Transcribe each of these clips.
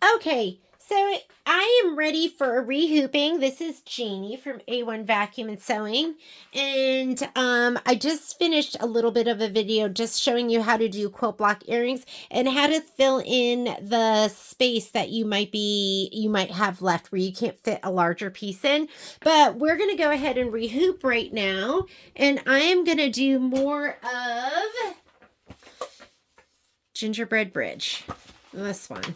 Okay, so I am ready for rehooping. This is Jeannie from A1 Vacuum and Sewing, and I just finished a little bit of a video just showing you how to do quilt block earrings and how to fill in the space that you might have left where you can't fit a larger piece in. But we're gonna go ahead and rehoop right now, and I am gonna do more of Gingerbread Bridge. This one.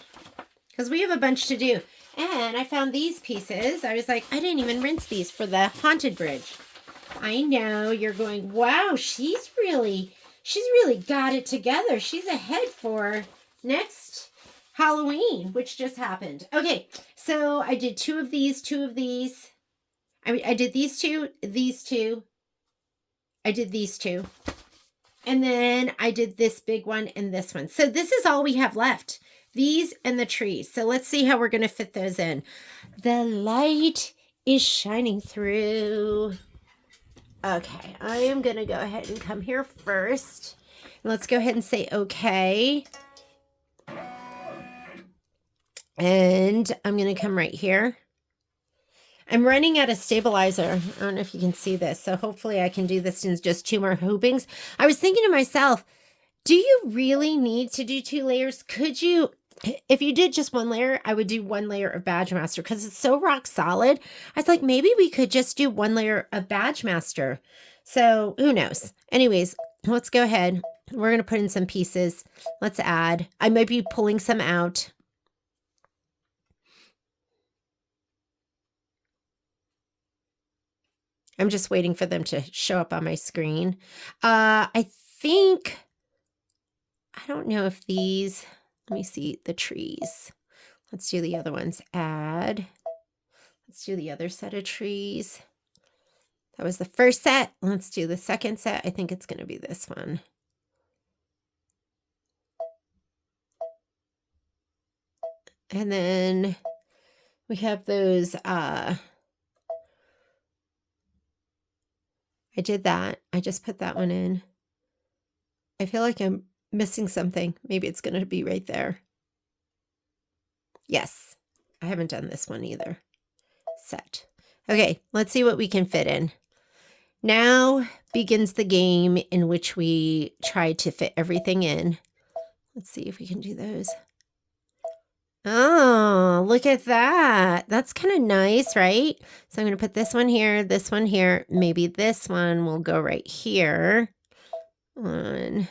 Because we have a bunch to do. And I found these pieces. I was like, I didn't even rinse these for the Haunted Bridge. I know you're going, wow, she's really got it together. She's ahead for next Halloween, which just happened. Okay, so I did two of these. I did these two. I did these two. And then I did this big one and this one. So this is all we have left. These and the trees. So let's see how we're going to fit those in. The light is shining through. Okay, I am going to go ahead and come here first. Let's go ahead and say okay. And I'm going to come right here. I'm running out of stabilizer. I don't know if you can see this. So hopefully I can do this in just 2 more hoopings. I was thinking to myself, do you really need to do 2 layers? Could you, if you did just 1 layer, I would do 1 layer of Badge Master because it's so rock solid. I was like, maybe we could just do 1 layer of Badge Master. So who knows? Anyways, let's go ahead. We're going to put in some pieces. Let's add. I might be pulling some out. I'm just waiting for them to show up on my screen. I think, I don't know if these, let me see the trees. Let's do the other ones. Add. Let's do the other set of trees. That was the first set. Let's do the second set. I think it's going to be this one. And then we have those, I did that. I just put that one in. I feel like I'm missing something. Maybe it's going to be right there. Yes, I haven't done this one either. Set. Okay, let's see what we can fit in. Now begins the game in which we try to fit everything in. Let's see if we can do those. Oh, look at that. That's kind of nice, right? So I'm going to put this one here. Maybe this one will go right here. One.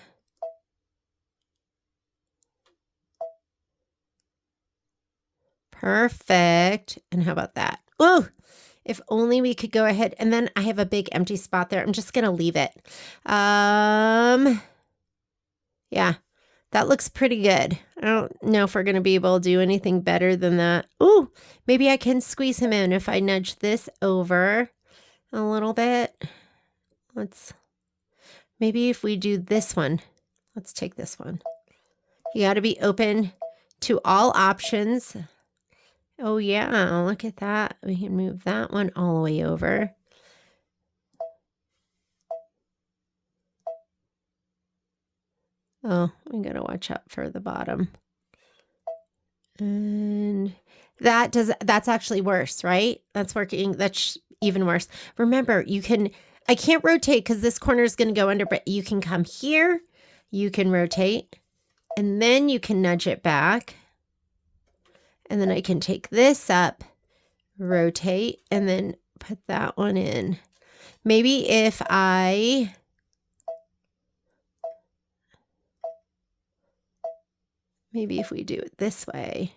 Perfect. And how about that? Oh, if only we could go ahead. And then I have a big empty spot there. I'm just going to leave it. Yeah. That looks pretty good. I don't know if we're going to be able to do anything better than that. Ooh, maybe I can squeeze him in if I nudge this over a little bit. Maybe if we do this one. Let's take this one. You got to be open to all options. Oh yeah, look at that. We can move that one all the way over. Oh, we gotta watch out for the bottom. And that's actually worse, right? That's working. That's even worse. Remember, I can't rotate because this corner is going to go under, but you can come here, you can rotate, and then you can nudge it back. And then I can take this up, rotate, and then put that one in. Maybe if we do it this way.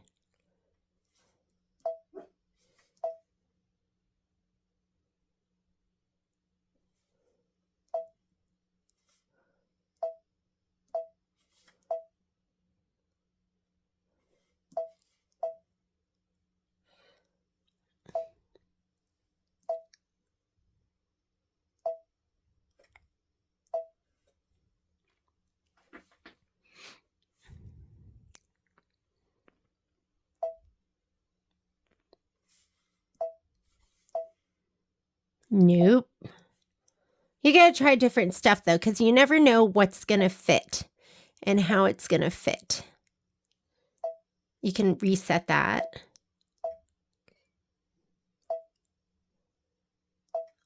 Nope. You got to try different stuff, though, because you never know what's going to fit and how it's going to fit. You can reset that.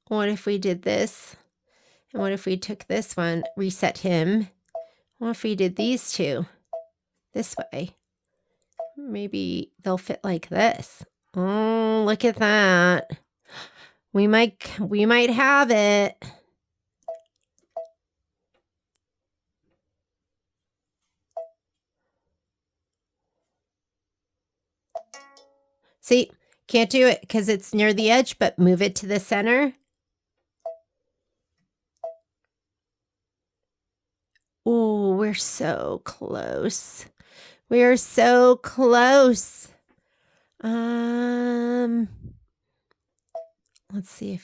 What if we did this? And what if we took this one, reset him? What if we did these two this way? Maybe they'll fit like this. Oh, look at that. We might have it. See, can't do it because it's near the edge, but move it to the center. Oh, we're so close. We are so close. Let's see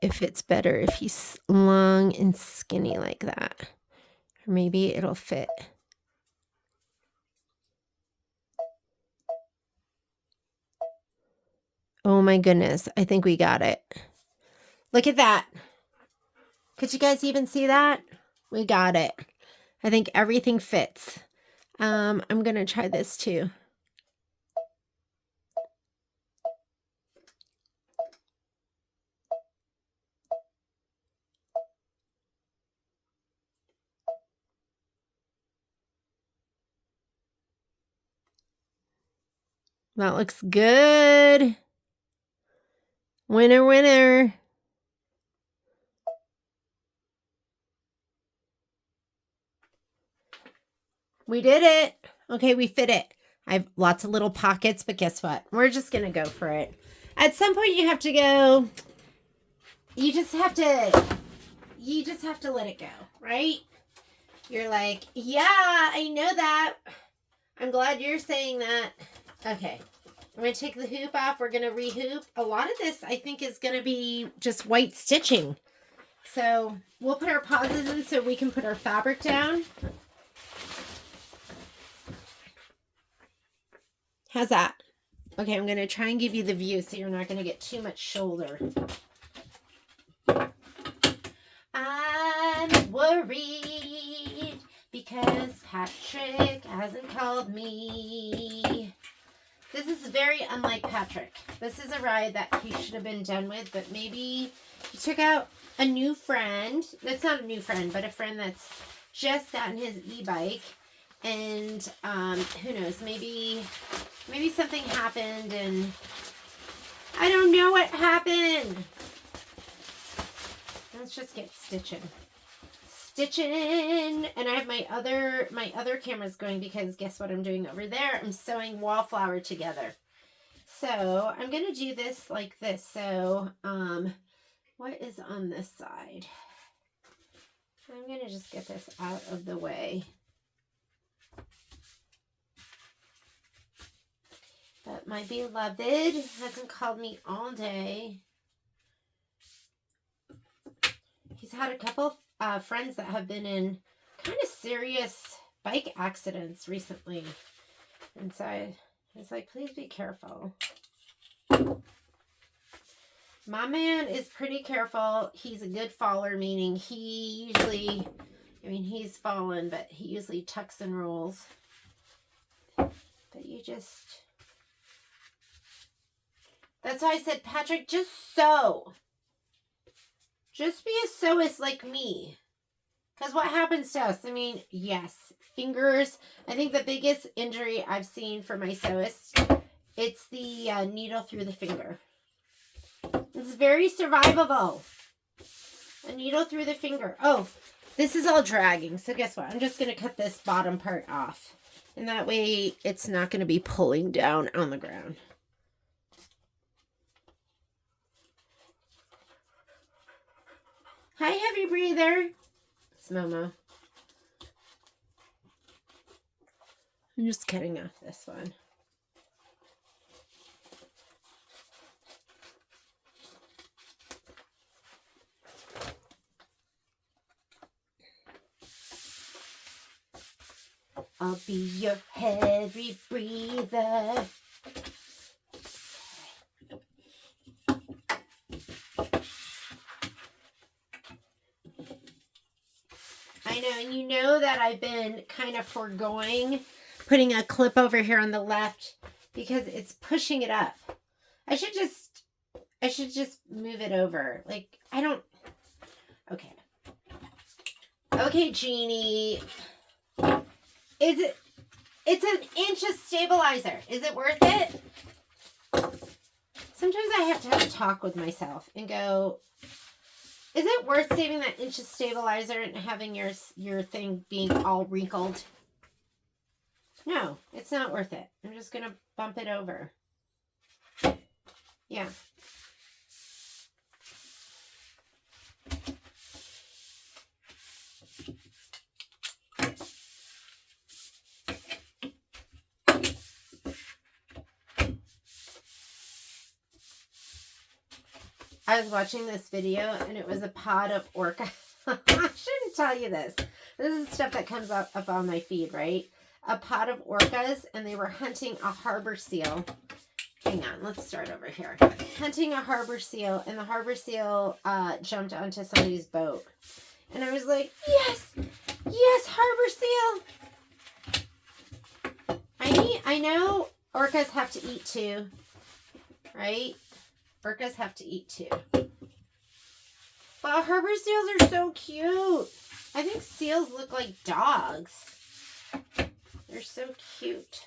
if it's better if he's long and skinny like that. Or maybe it'll fit. Oh my goodness, I think we got it. Look at that. Could you guys even see that? We got it. I think everything fits. I'm going to try this too. That looks good. Winner, winner. We did it. Okay, we fit it. I have lots of little pockets, but guess what? We're just going to go for it. At some point you have to go. You just have to let it go, right? You're like, yeah, I know that. I'm glad you're saying that. Okay. I'm going to take the hoop off. We're going to re-hoop. A lot of this, I think, is going to be just white stitching. So we'll put our pauses in so we can put our fabric down. How's that? Okay, I'm going to try and give you the view so you're not going to get too much shoulder. I'm worried because Patrick hasn't called me. This is very unlike Patrick. This is a ride that he should have been done with, but maybe he took out a new friend. That's not a new friend, but a friend that's just gotten his e-bike. And who knows, maybe something happened and I don't know what happened. Let's just get stitching. And I have my other cameras going because guess what I'm doing over there? I'm sewing wallflower together. So I'm going to do this like this. So what is on this side? I'm going to just get this out of the way. But my beloved hasn't called me all day. He's had a couple friends that have been in kind of serious bike accidents recently. And so I was like, please be careful. My man is pretty careful. He's a good faller, meaning he usually, he's fallen, but he usually tucks and rolls. But you just... That's why I said, Patrick, just sew. Just be a sewist like me. Because what happens to us? Yes, fingers. I think the biggest injury I've seen for my sewist, it's the needle through the finger. It's very survivable. A needle through the finger. Oh, this is all dragging. So guess what? I'm just going to cut this bottom part off. And that way it's not going to be pulling down on the ground. Hi, heavy breather. It's Momo. I'm just cutting off this one. I'll be your heavy breather. I know, and you know that I've been kind of foregoing putting a clip over here on the left because it's pushing it up. I should just move it over. Like, I don't, okay. Okay, Jeannie. It's an inch of stabilizer. Is it worth it? Sometimes I have to have a talk with myself and go, is it worth saving that inch of stabilizer and having your thing being all wrinkled? No, it's not worth it. I'm just going to bump it over. Yeah. I was watching this video and it was a pod of orca. I shouldn't tell you this. This is stuff that comes up on my feed, right? A pod of orcas, and they were hunting a harbor seal. Hang on, let's start over here. Hunting a harbor seal, and the harbor seal jumped onto somebody's boat. And I was like, yes, yes, harbor seal. I know orcas have to eat too, right? Orcas have to eat too. But harbor seals are so cute. I think seals look like dogs. They're so cute.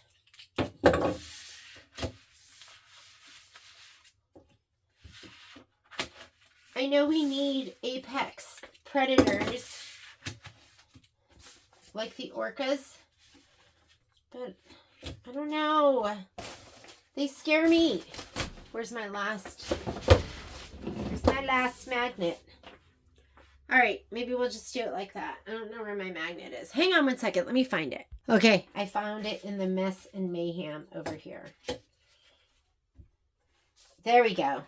I know we need apex predators like the orcas, but I don't know. They scare me. Where's my last magnet? All right, maybe we'll just do it like that. I don't know where my magnet is. Hang on one second. Let me find it. Okay, I found it in the mess and mayhem over here. There we go.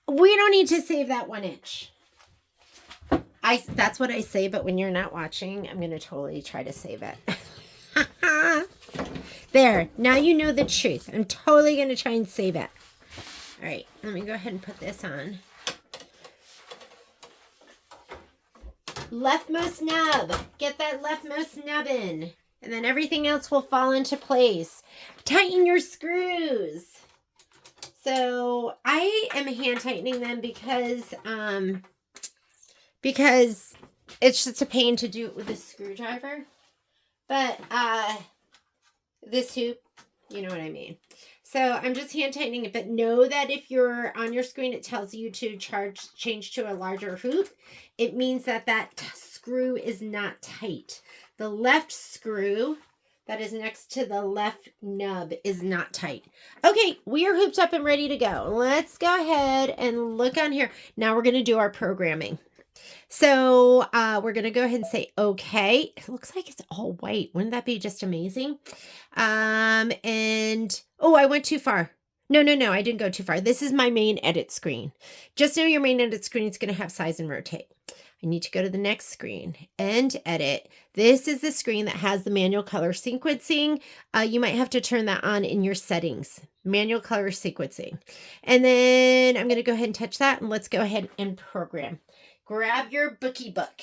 We don't need to save that 1 inch. That's what I say, but when you're not watching, I'm going to totally try to save it. There, now you know the truth. I'm totally going to try and save it. All right, let me go ahead and put this on. Leftmost nub. Get that leftmost nub in. And then everything else will fall into place. Tighten your screws. So I am hand tightening them because it's just a pain to do it with a screwdriver. But this hoop, you know what I mean. So I'm just hand tightening it, but know that if you're on your screen, it tells you to change to a larger hoop. It means that that screw is not tight. The left screw that is next to the left nub is not tight. Okay, we are hooped up and ready to go. Let's go ahead and look on here. Now we're going to do our programming. So we're going to go ahead and say, okay. It looks like it's all white. Wouldn't that be just amazing? And, oh, I went too far. No, I didn't go too far. This is my main edit screen. Just know your main edit screen is going to have size and rotate. I need to go to the next screen and edit. This is the screen that has the manual color sequencing. You might have to turn that on in your settings. Manual color sequencing. And then I'm going to go ahead and touch that, and let's go ahead and program. Grab your bookie book.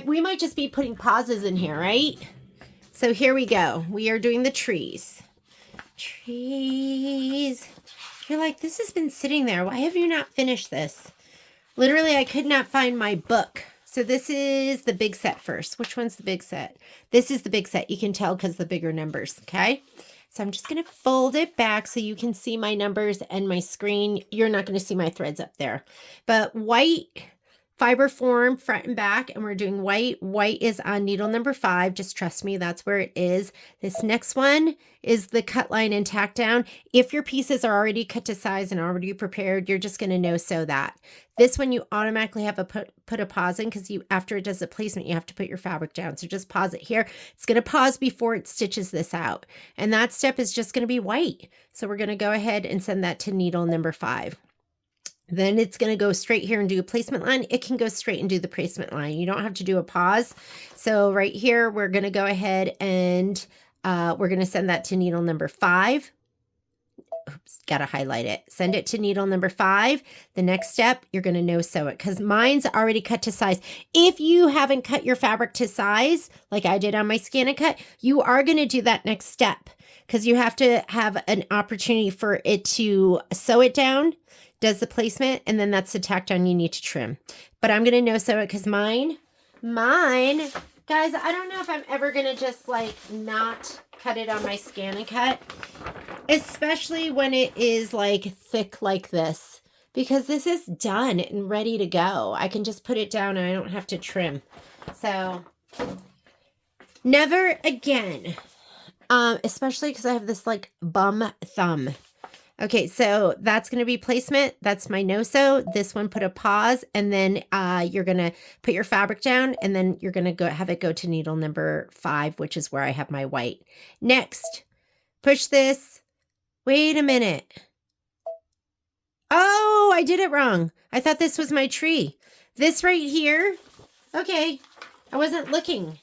We might just be putting pauses in here, right? So here we go. We are doing the trees. Trees. You're like, this has been sitting there. Why have you not finished this? Literally, I could not find my book. So this is the big set first. Which one's the big set? This is the big set. You can tell because the bigger numbers, okay? So I'm just going to fold it back so you can see my numbers and my screen. You're not going to see my threads up there. But white fiber form front and back, and we're doing white. White is on needle number 5. Just trust me, that's where it is. This next one is the cut line and tack down. If your pieces are already cut to size and already prepared, you're just going to no-sew that. This one you automatically have to put a pause in because after it does the placement, you have to put your fabric down. So just pause it here. It's going to pause before it stitches this out. And that step is just going to be white. So we're going to go ahead and send that to needle number 5. Then it's going to go straight here and do a placement line. It can go straight and do the placement line. You don't have to do a pause. So right here, we're going to go ahead and we're going to send that to needle number 5. oops, got to highlight it. Send it to needle number 5. The next step, you're going to no sew it because mine's already cut to size. If you haven't cut your fabric to size, like I did on my Scan and Cut, you are going to do that next step because you have to have an opportunity for it to sew it down, does the placement, and then that's the tack down you need to trim. But I'm going to no sew it because mine, guys, I don't know if I'm ever going to just like not cut it on my Scan and Cut, especially when it is like thick like this, because this is done and ready to go. I can just put it down and I don't have to trim. So never again, especially because I have this like bum thumb. Okay, so that's going to be placement. That's my no-sew. This one, put a pause, and then you're going to put your fabric down, and then you're going to have it go to needle number 5, which is where I have my white. Next, push this. Wait a minute. Oh, I did it wrong. I thought this was my tree. This right here. Okay, I wasn't looking.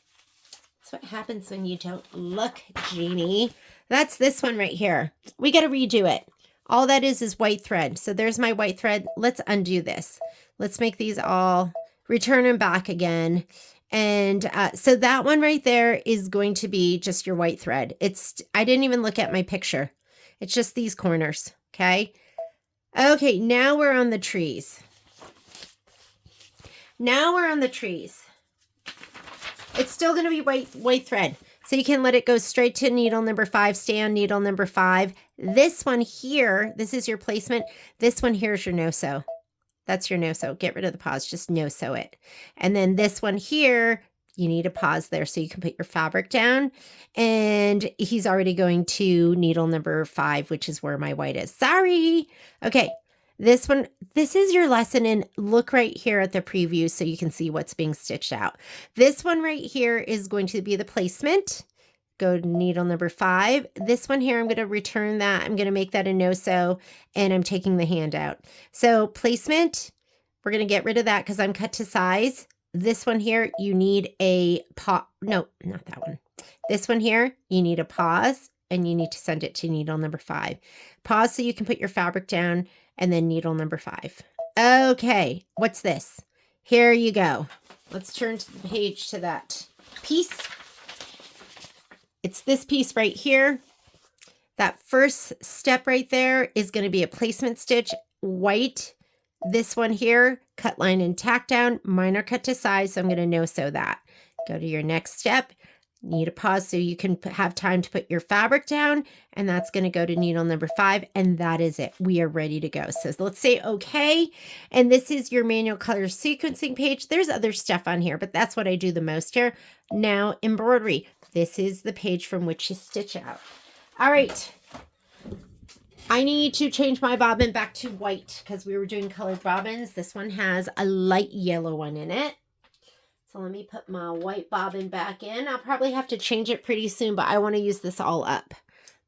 That's what happens when you don't look, Jeannie. That's this one right here. We got to redo it. All that is white thread. So there's my white thread. Let's undo this. Let's make these all, return them back again. And so that one right there is going to be just your white thread. I didn't even look at my picture. It's just these corners. Okay. Okay. Now we're on the trees. It's still going to be white thread. So you can let it go straight to needle number 5, stay on needle number 5. This one here, this is your placement. This one here is your no-sew. That's your no-sew. Get rid of the pause, just no-sew it. And then this one here, you need a pause there so you can put your fabric down. And he's already going to needle number 5, which is where my white is. Sorry. Okay. This one, this is your lesson, and look right here at the preview so you can see what's being stitched out. This one right here is going to be the placement. Go to needle number 5. This one here, I'm going to return that. I'm going to make that a no-sew, and I'm taking the hand out. So placement, we're going to get rid of that because I'm cut to size. This one here, you need a pause. No, not that one. This one here, you need a pause, and you need to send it to needle number 5. Pause so you can put your fabric down, and then needle number 5. Okay, what's this? Here you go. Let's turn to the page to that piece. It's this piece right here. That first step right there is going to be a placement stitch, white. This one here, cut line and tack down. Mine are cut to size, so I'm going to no-sew that. Go to your next step. Need a pause so you can have time to put your fabric down, and that's going to go to needle number 5, and that is it. We are ready to go. So let's say okay, and this is your manual color sequencing page. There's other stuff on here, but that's what I do the most here. Now embroidery. This is the page from which you stitch out. All right. I need to change my bobbin back to white because we were doing colored bobbins. This one has a light yellow one in it. So let me put my white bobbin back in. I'll probably have to change it pretty soon, but I want to use this all up.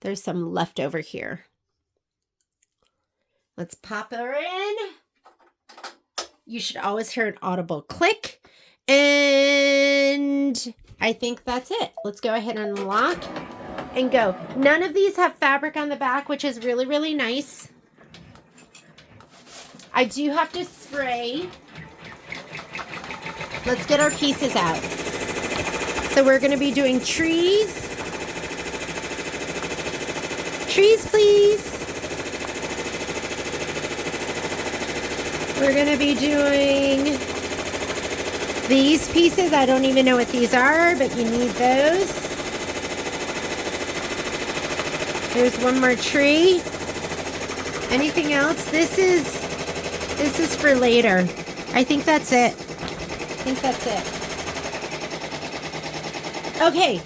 There's some left over here. Let's pop her in. You should always hear an audible click. And I think that's it. Let's go ahead and unlock and go. None of these have fabric on the back, which is really, really nice. I do have to spray. Let's get our pieces out. So we're going to be doing trees. Trees, please. We're going to be doing these pieces. I don't even know what these are, but you need those. There's one more tree. Anything else? This is for later. I think that's it. That's it. Okay,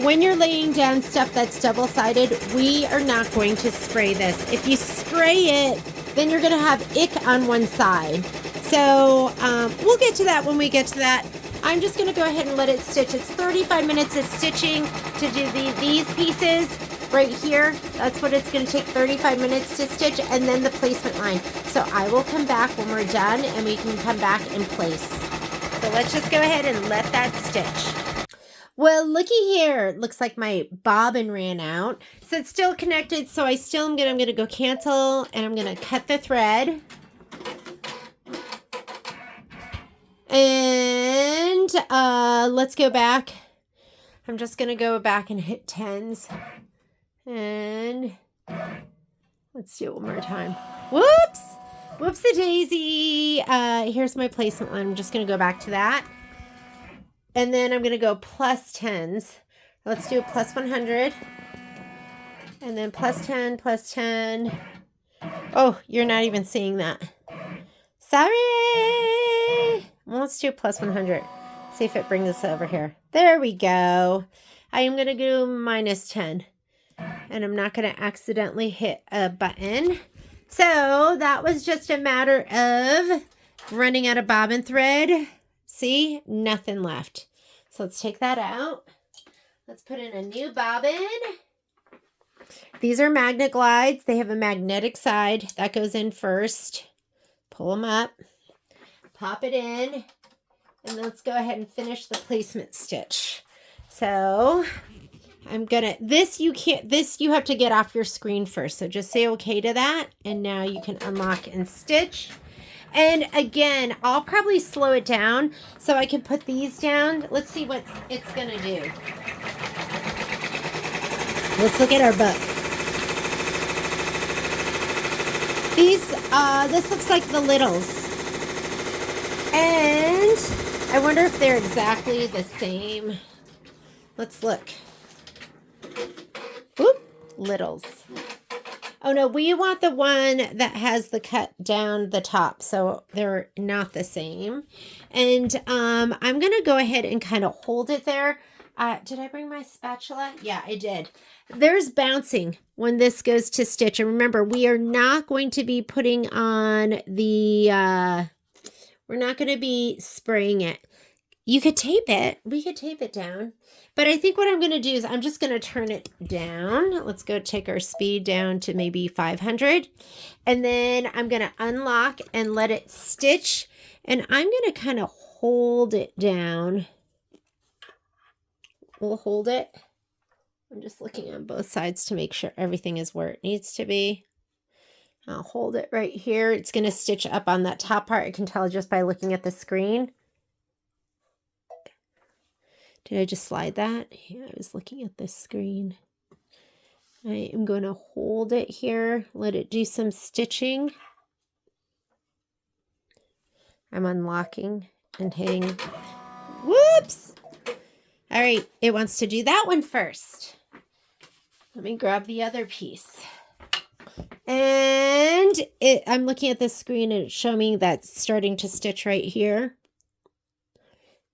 when you're laying down stuff that's double-sided, we are not going to spray this. If you spray it, then you're going to have ick on one side. So we'll get to that when we get to that. I'm just going to go ahead and let it stitch. It's 35 minutes of stitching to do these pieces right here. That's what it's going to take, 35 minutes to stitch, and then the placement line. So I will come back when we're done, and we can come back and place. So let's just go ahead and let that stitch. Well, looky here. Looks like my bobbin ran out. So it's still connected. So I'm going to go cancel and I'm going to cut the thread. And let's go back. I'm just going to go back and hit 10s. And let's do it one more time. Whoops! Whoopsie-daisy. Here's my placement one. I'm just going to go back to that. And then I'm going to go plus 10s. Let's do a plus 100. And then plus 10, plus 10. Oh, you're not even seeing that. Sorry. Well, let's do plus 100. See if it brings us over here. There we go. I am going to go minus 10. And I'm not going to accidentally hit a button. So that was just a matter of running out of bobbin thread. See, nothing left. So let's take that out. Let's put in a new bobbin. These are magnet glides. They have a magnetic side. That goes in first. Pull them up. Pop it in. And let's go ahead and finish the placement stitch. So I'm gonna, you have to get off your screen first. So just say okay to that. And now you can unlock and stitch. And again, I'll probably slow it down so I can put these down. Let's see what it's going to do. Let's look at our book. This looks like the littles. And I wonder if they're exactly the same. Let's look. Whoop, littles. Oh no, we want the one that has the cut down the top, so they're not the same. And I'm going to go ahead and kind of hold it there. Did I bring my spatula? Yeah, I did. There's bouncing when this goes to stitch. And remember, we are not going to be putting on the, we're not going to be spraying it. You could tape it. We could tape it down. But I think what I'm going to do is I'm just going to turn it down. Let's go take our speed down to maybe 500. And then I'm going to unlock and let it stitch. And I'm going to kind of hold it down. We'll hold it. I'm just looking on both sides to make sure everything is where it needs to be. I'll hold it right here. It's going to stitch up on that top part. I can tell just by looking at the screen. Did I just slide that? Yeah, I was looking at this screen. I am going to hold it here, let it do some stitching. I'm unlocking and hitting. Whoops! All right, it wants to do that one first. Let me grab the other piece. And I'm looking at the screen and it's showing me that's starting to stitch right here.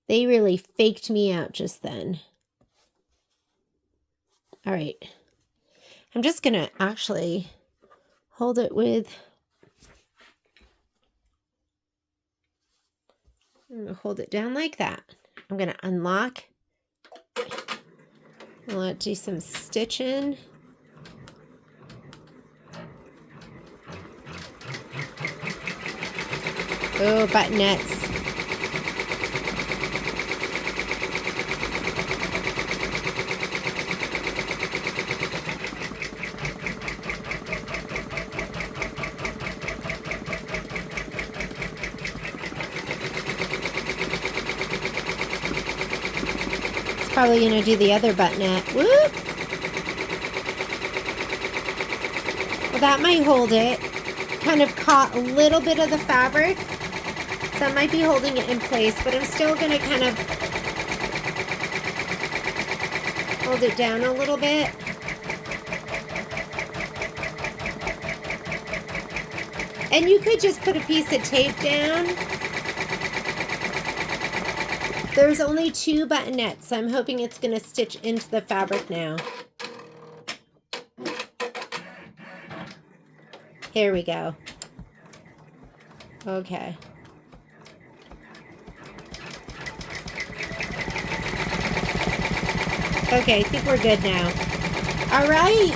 They really faked me out just then. All right. I'm just going to actually hold it with... I'm going to hold it down like that. I'm going to unlock. I'll let it do some stitching. Oh, buttonettes. Probably going to do the other buttonette. Whoop! Well, that might hold it. Kind of caught a little bit of the fabric. So I might be holding it in place, but I'm still going to kind of hold it down a little bit. And you could just put a piece of tape down. There's only 2 buttonettes, so I'm hoping it's going to stitch into the fabric now. Here we go. Okay. Okay, I think we're good now. All right.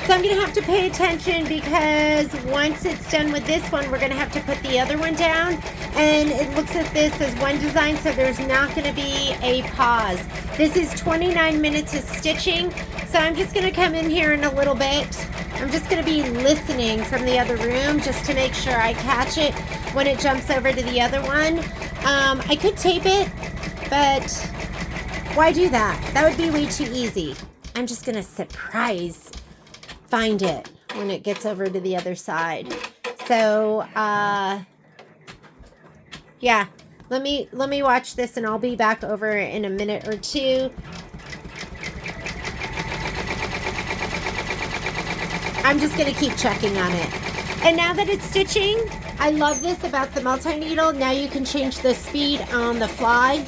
So I'm going to have to pay attention because once it's done with this one, we're going to have to put the other one down. And it looks at this as one design, so there's not going to be a pause. This is 29 minutes of stitching, so I'm just going to come in here in a little bit. I'm just going to be listening from the other room just to make sure I catch it when it jumps over to the other one. I could tape it, but why do that? That would be way too easy. I'm just going to find it when it gets over to the other side. So, yeah, let me watch this and I'll be back over in a minute or two. I'm just going to keep checking on it. And now that it's stitching, I love this about the multi-needle. Now you can change the speed on the fly.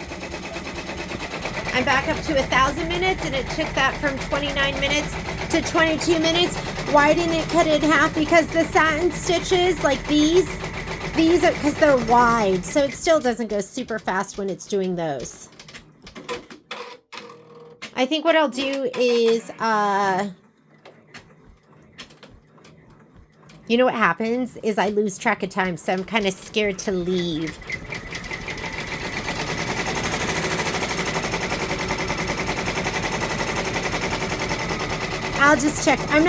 I'm back up to 1,000 minutes, and it took that from 29 minutes to 22 minutes. Why didn't it cut it in half? Because the satin stitches, like these are, because they're wide, so it still doesn't go super fast when it's doing those. I think what I'll do is, you know what happens is I lose track of time, so I'm kind of scared to leave. I'll just check. I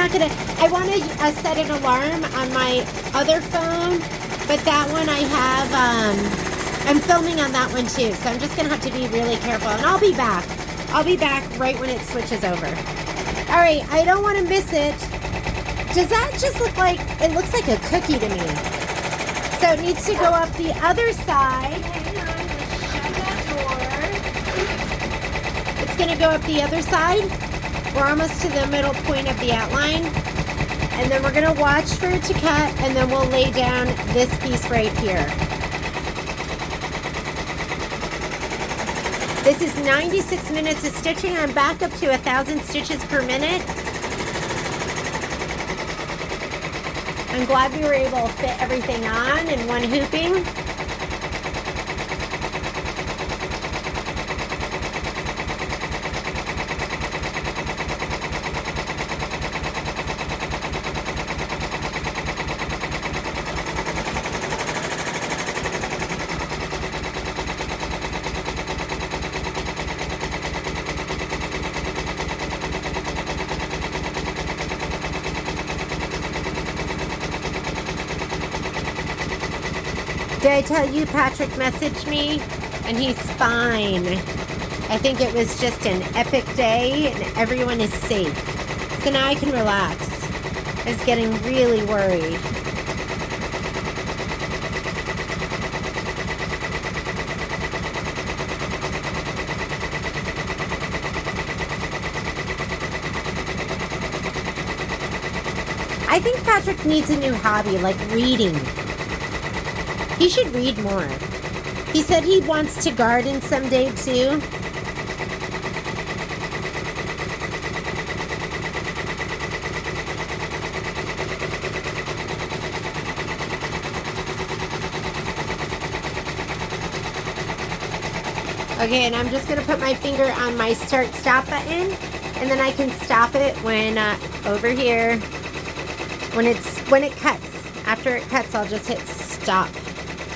want to set an alarm on my other phone, but that one I have, I'm filming on that one too, so I'm just going to have to be really careful, and I'll be back. I'll be back right when it switches over. All right, I don't want to miss it. Does that just look like, it looks like a cookie to me. So it needs to go up the other side. Hang on, let's shut that door. It's going to go up the other side. We're almost to the middle point of the outline. And then we're going to watch for it to cut, and then we'll lay down this piece right here. This is 96 minutes of stitching. I'm back up to 1,000 stitches per minute. I'm glad we were able to fit everything on in one hooping. Did I tell you Patrick messaged me? And he's fine. I think it was just an epic day and everyone is safe. So now I can relax. I was getting really worried. I think Patrick needs a new hobby, like reading. He should read more. He said he wants to garden someday too. Okay, and I'm just gonna put my finger on my start-stop button, and then I can stop it when over here when it cuts. After it cuts, I'll just hit stop,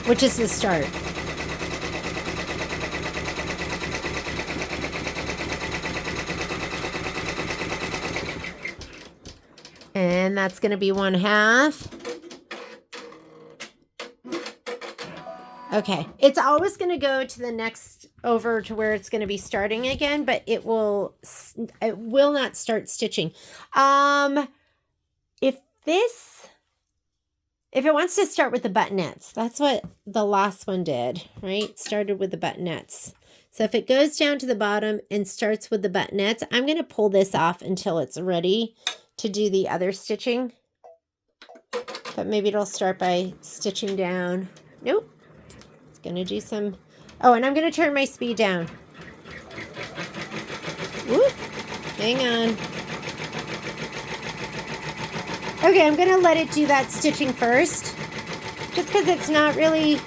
which is the start. And that's going to be 1/2. Okay, it's always going to go to the next, over to where it's going to be starting again, but it will not start stitching. If it wants to start with the buttonettes, that's what the last one did, right? Started with the buttonettes. So if it goes down to the bottom and starts with the buttonettes, I'm going to pull this off until it's ready to do the other stitching. But maybe it'll start by stitching down. Nope. It's going to do some... Oh, and I'm going to turn my speed down. Whoop. Hang on. Okay, I'm going to let it do that stitching first, just because it's not really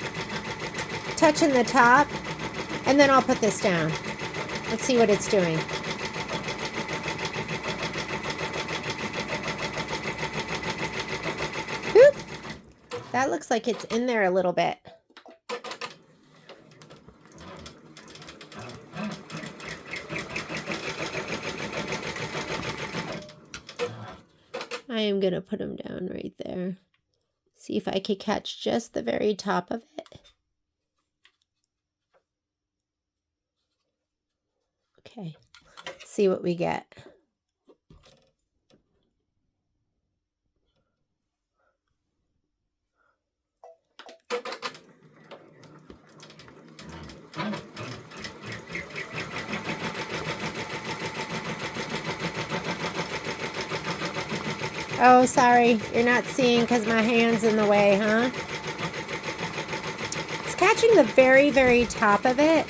touching the top, and then I'll put this down. Let's see what it's doing. Whoop. That looks like it's in there a little bit. I am going to put them down right there. See if I could catch just the very top of it. Okay, let's see what we get. Oh, sorry, you're not seeing because my hand's in the way, huh? It's catching the very, very top of it.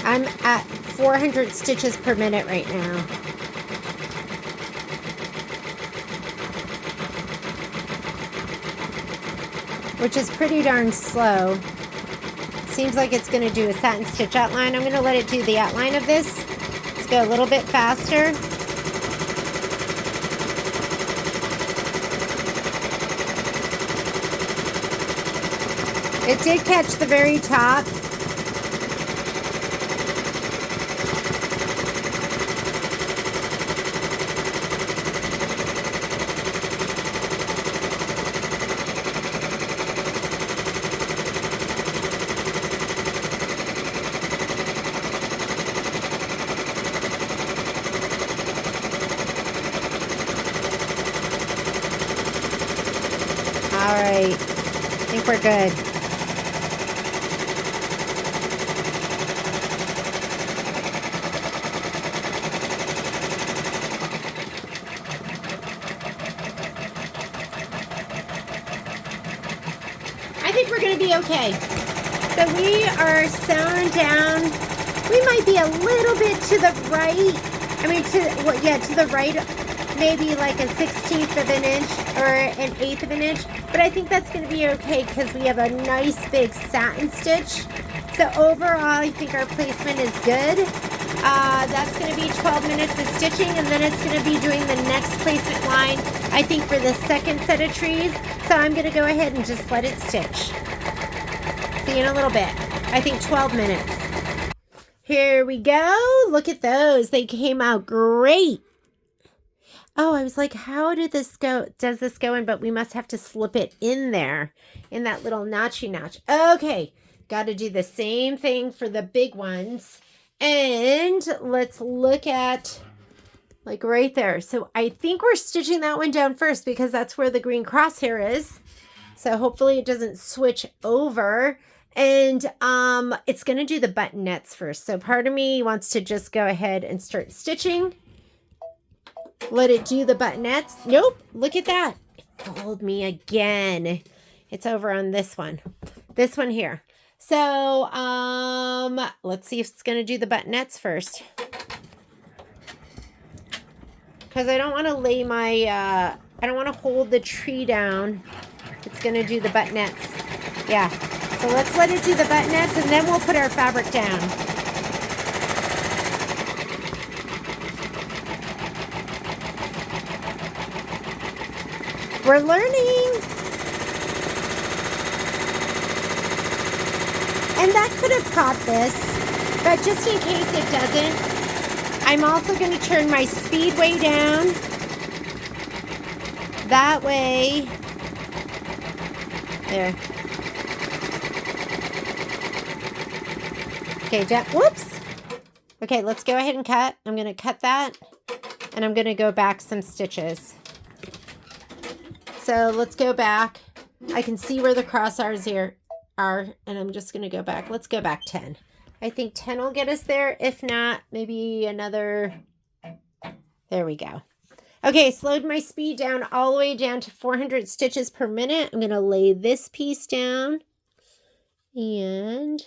I'm at 400 stitches per minute right now. Which is pretty darn slow. Seems like it's going to do a satin stitch outline. I'm going to let it do the outline of this. Let's go a little bit faster. It did catch the very top. All right, I think we're good. I think we're going to be okay. So we are sewn down. We might be a little bit to the right. I mean, to the right, maybe like a 1/16 of an inch or an 1/8 of an inch. But I think that's going to be okay because we have a nice big satin stitch. So overall, I think our placement is good. That's going to be 12 minutes of stitching, and then it's going to be doing the next placement line, I think, for the second set of trees. So I'm going to go ahead and just let it stitch. See you in a little bit. I think 12 minutes. Here we go. Look at those. They came out great. Oh, I was like, how did this go? Does this go in? But we must have to slip it in there in that little notchy notch. Okay, got to do the same thing for the big ones. And let's look at like right there. So I think we're stitching that one down first because that's where the green crosshair is. So hopefully it doesn't switch over. And it's going to do the buttonettes first. So part of me wants to just go ahead and start stitching. Let it do the buttonettes. Nope, look at that. It fooled me again. It's over on this one. This one here. So, let's see if it's going to do the buttonettes first. Because I don't want to lay my, I don't want to hold the tree down. It's going to do the buttonettes. Yeah. So let's let it do the buttonettes and then we'll put our fabric down. We're learning. And that could have caught this, but just in case it doesn't, I'm also going to turn my speed way down. That way. There. Okay, whoops. Okay, let's go ahead and cut. I'm going to cut that, and I'm going to go back some stitches. So let's go back. I can see where the crossbars here are, and I'm just going to go back. Let's go back 10. I think 10 will get us there. If not, maybe another. There we go. Okay, slowed my speed down all the way down to 400 stitches per minute. I'm going to lay this piece down, and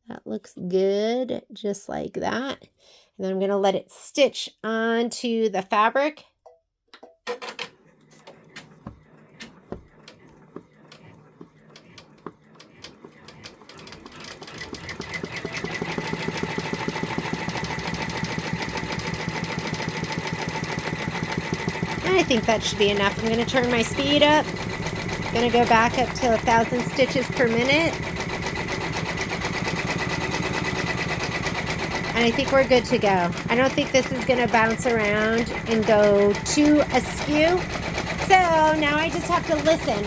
that looks good, just like that. And then I'm going to let it stitch onto the fabric. I think that should be enough. I'm going to turn my speed up. I'm going to go back up to 1,000 stitches per minute. And I think we're good to go. I don't think this is going to bounce around and go too askew. So now I just have to listen.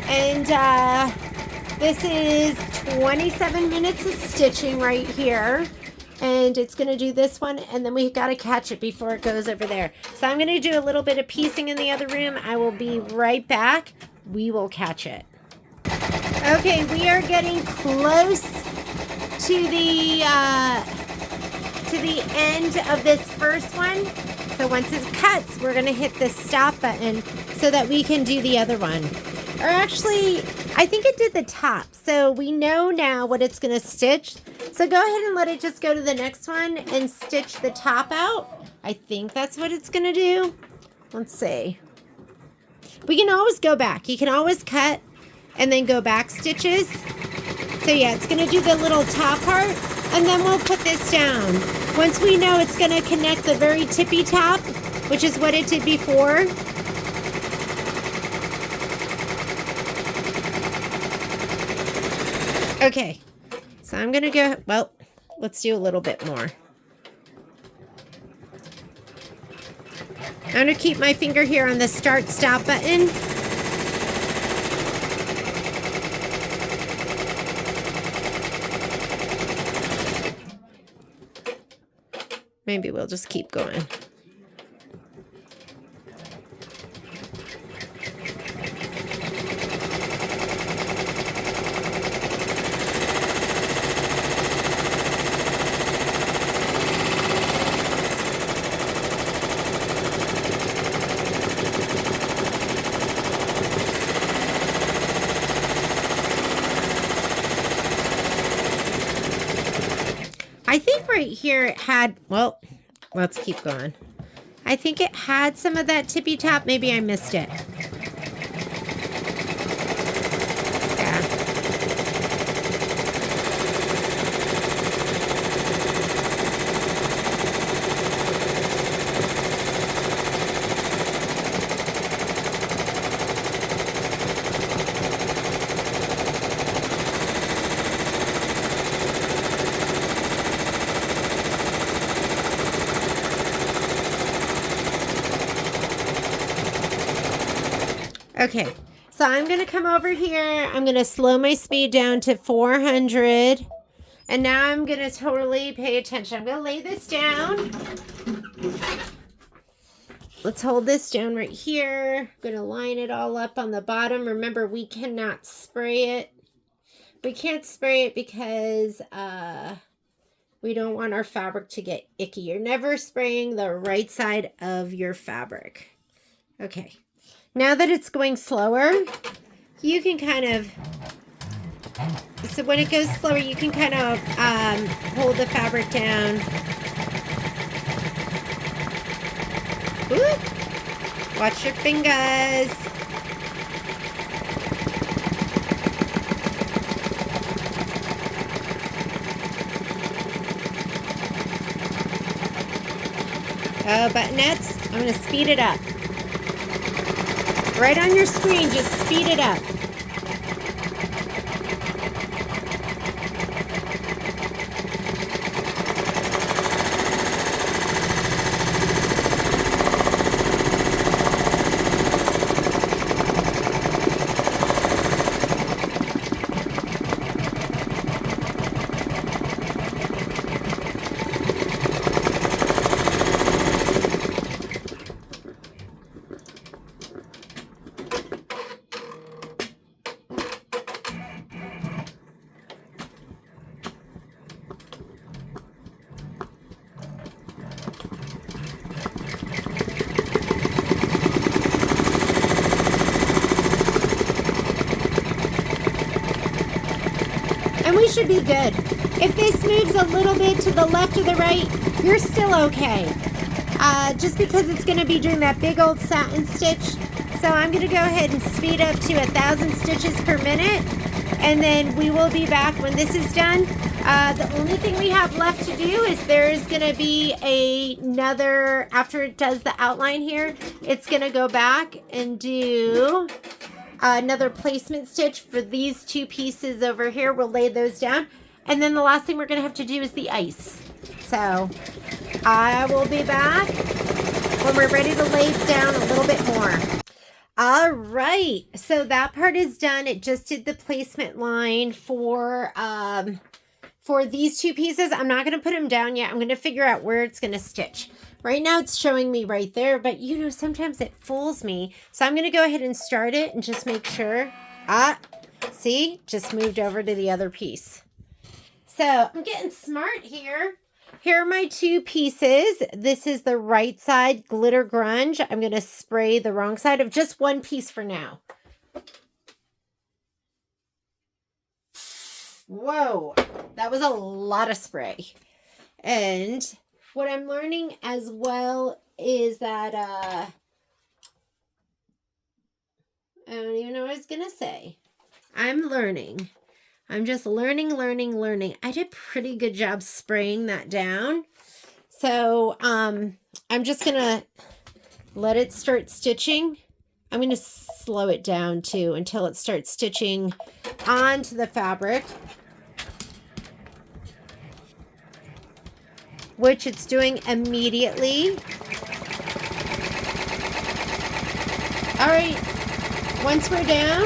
And this is 27 minutes of stitching right here. And it's going to do this one, and then we've got to catch it before it goes over there. So I'm going to do a little bit of piecing in the other room. I will be right back. We will catch it. Okay, we are getting close to the end of this first one. So once it cuts, we're going to hit the stop button so that we can do the other one. Or actually, I think it did the top. So we know now what it's going to stitch. So go ahead and let it just go to the next one and stitch the top out. I think that's what it's going to do. Let's see. We can always go back. You can always cut and then go back stitches. So yeah, it's going to do the little top part, and then we'll put this down. Once we know it's going to connect the very tippy top, which is what it did before. Okay, so I'm going to go, well, let's do a little bit more. I'm going to keep my finger here on the start stop button. Maybe we'll just keep going. I think right here it had, well, let's keep going. I think it had some of that tippy top. Maybe I missed it. Yeah. Okay, so I'm going to come over here. I'm going to slow my speed down to 400. And now I'm going to totally pay attention. I'm going to lay this down. Let's hold this down right here. I'm going to line it all up on the bottom. Remember, we cannot spray it. We can't spray it because we don't want our fabric to get icky. You're never spraying the right side of your fabric. Okay. Now that it's going slower, you can kind of, so when it goes slower, you can kind of hold the fabric down. Ooh, watch your fingers. Oh, buttonettes, I'm going to speed it up. Right on your screen, just speed it up. And we should be good. If this moves a little bit to the left or the right, you're still okay. Just because it's going to be doing that big old satin stitch. So I'm going to go ahead and speed up to 1,000 stitches per minute. And then we will be back when this is done. The only thing we have left to do is there's going to be another, after it does the outline here, it's going to go back and do another placement stitch for these two pieces over here. We'll lay those down. And then the last thing we're going to have to do is the ice. So I will be back when we're ready to lay down a little bit more. All right, so that part is done. It just did the placement line for these two pieces. I'm not going to put them down yet. I'm going to figure out where it's going to stitch. Right now it's showing me right there, but you know, sometimes it fools me. So I'm going to go ahead and start it and just make sure. See, just moved over to the other piece. So I'm getting smart here. Here are my two pieces. This is the right side glitter grunge. I'm going to spray the wrong side of just one piece for now. Whoa, that was a lot of spray. And what I'm learning as well is that, I don't even know what I was going to say. I'm learning. I'm just learning. I did a pretty good job spraying that down. So I'm just going to let it start stitching. I'm going to slow it down too until it starts stitching onto the fabric, which it's doing immediately. All right, once we're down,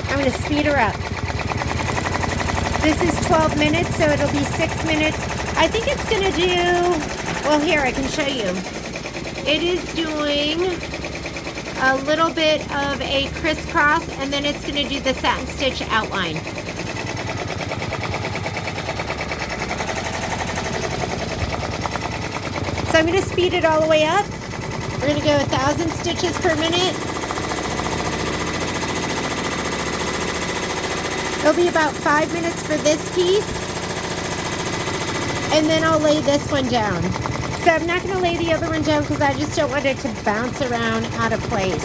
I'm going to speed her up. This is 12 minutes, so it'll be 6 minutes. I think it's going to do, well, here, I can show you. It is doing a little bit of a crisscross, and then it's going to do the satin stitch outline. So I'm going to speed it all the way up. We're going to go 1,000 stitches per minute. It'll be about 5 minutes for this piece. And then I'll lay this one down. So I'm not going to lay the other one down because I just don't want it to bounce around out of place.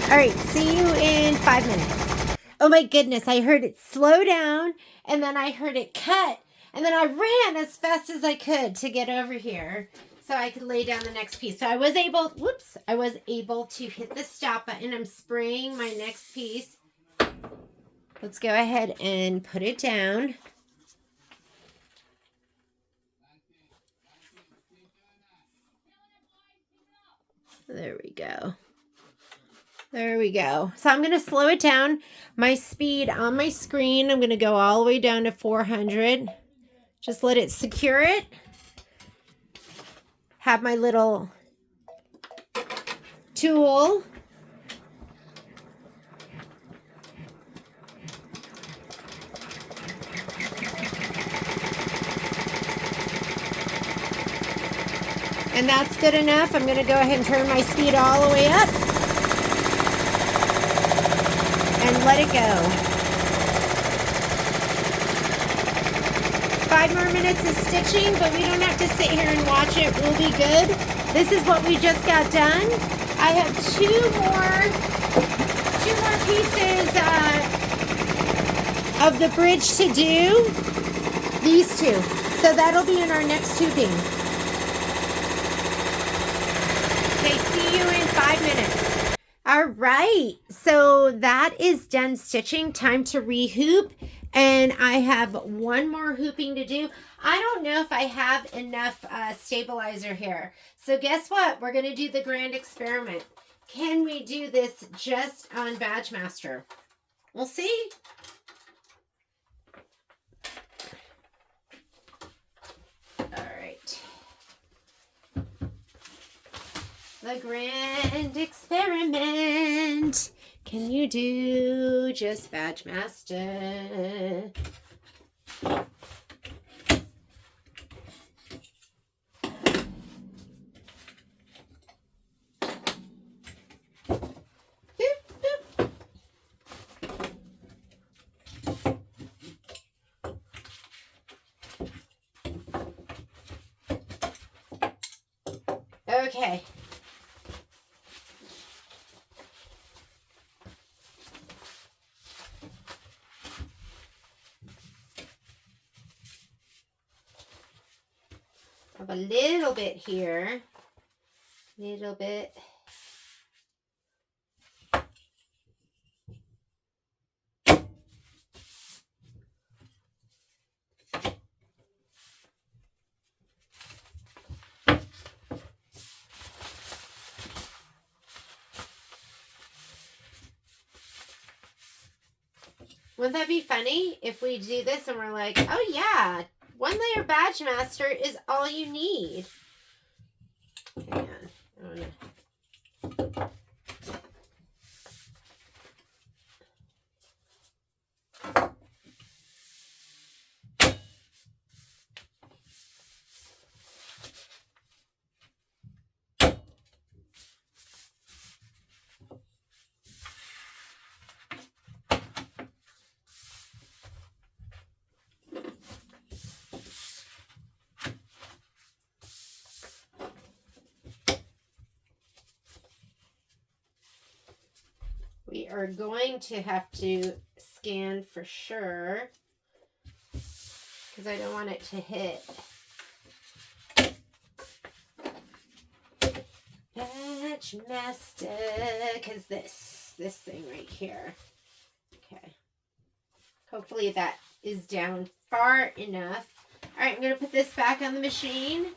All right, see you in 5 minutes. Oh my goodness, I heard it slow down and then I heard it cut and then I ran as fast as I could to get over here so I could lay down the next piece. So I was able, I was able to hit the stop button. I'm spraying my next piece. Let's go ahead and put it down. There we go. There we go. So I'm going to slow it down. My speed on my screen, I'm going to go all the way down to 400. Just let it secure it. Have my little tool. And that's good enough. I'm going to go ahead and turn my speed all the way up. And let it go. 5 more minutes of stitching, but we don't have to sit here and watch it. We'll be good. This is what we just got done. I have two more pieces of the bridge to do. These two. So that'll be in our next tubing. Okay, see you in 5 minutes. All right, so that is done stitching. Time to rehoop, and I have one more hooping to do. I don't know if I have enough stabilizer here. So guess what? We're going to do the grand experiment. Can we do this just on Badge Master? We'll see. All right. The grand experiment. Can you do just Badge Master? Okay. Have a little bit here. Little bit. Wouldn't that be funny if we do this and we're like, oh yeah, 1-layer badge master is all you need. Hang on. We are going to have to scan for sure because I don't want it to hit. Batch master, because this thing right here. Okay. Hopefully that is down far enough. All right, I'm going to put this back on the machine.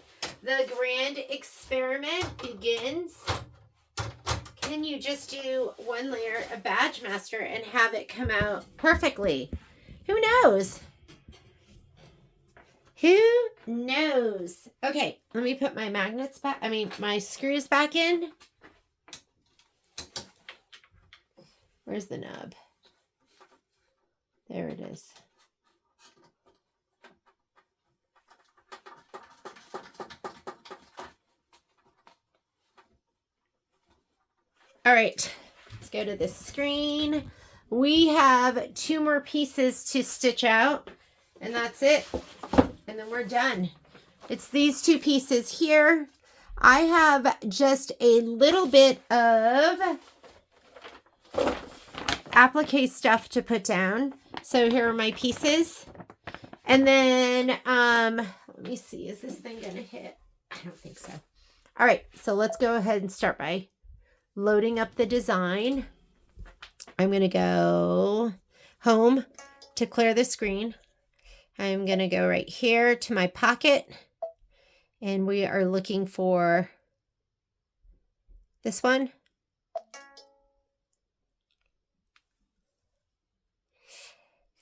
The grand experiment begins. Can you just do 1 layer of badge master and have it come out perfectly? Who knows? Who knows? Okay, let me put my magnets back. My screws back in. Where's the nub? There it is. All right, let's go to the screen. We have 2 more pieces to stitch out, and that's it. And then we're done. It's these 2 pieces here. I have just a little bit of applique stuff to put down. So here are my pieces. And then, let me see, is this thing gonna hit? I don't think so. All right, so let's go ahead and start by loading up the design. I'm gonna go home to clear the screen. I'm gonna go right here to my pocket, and we are looking for this one.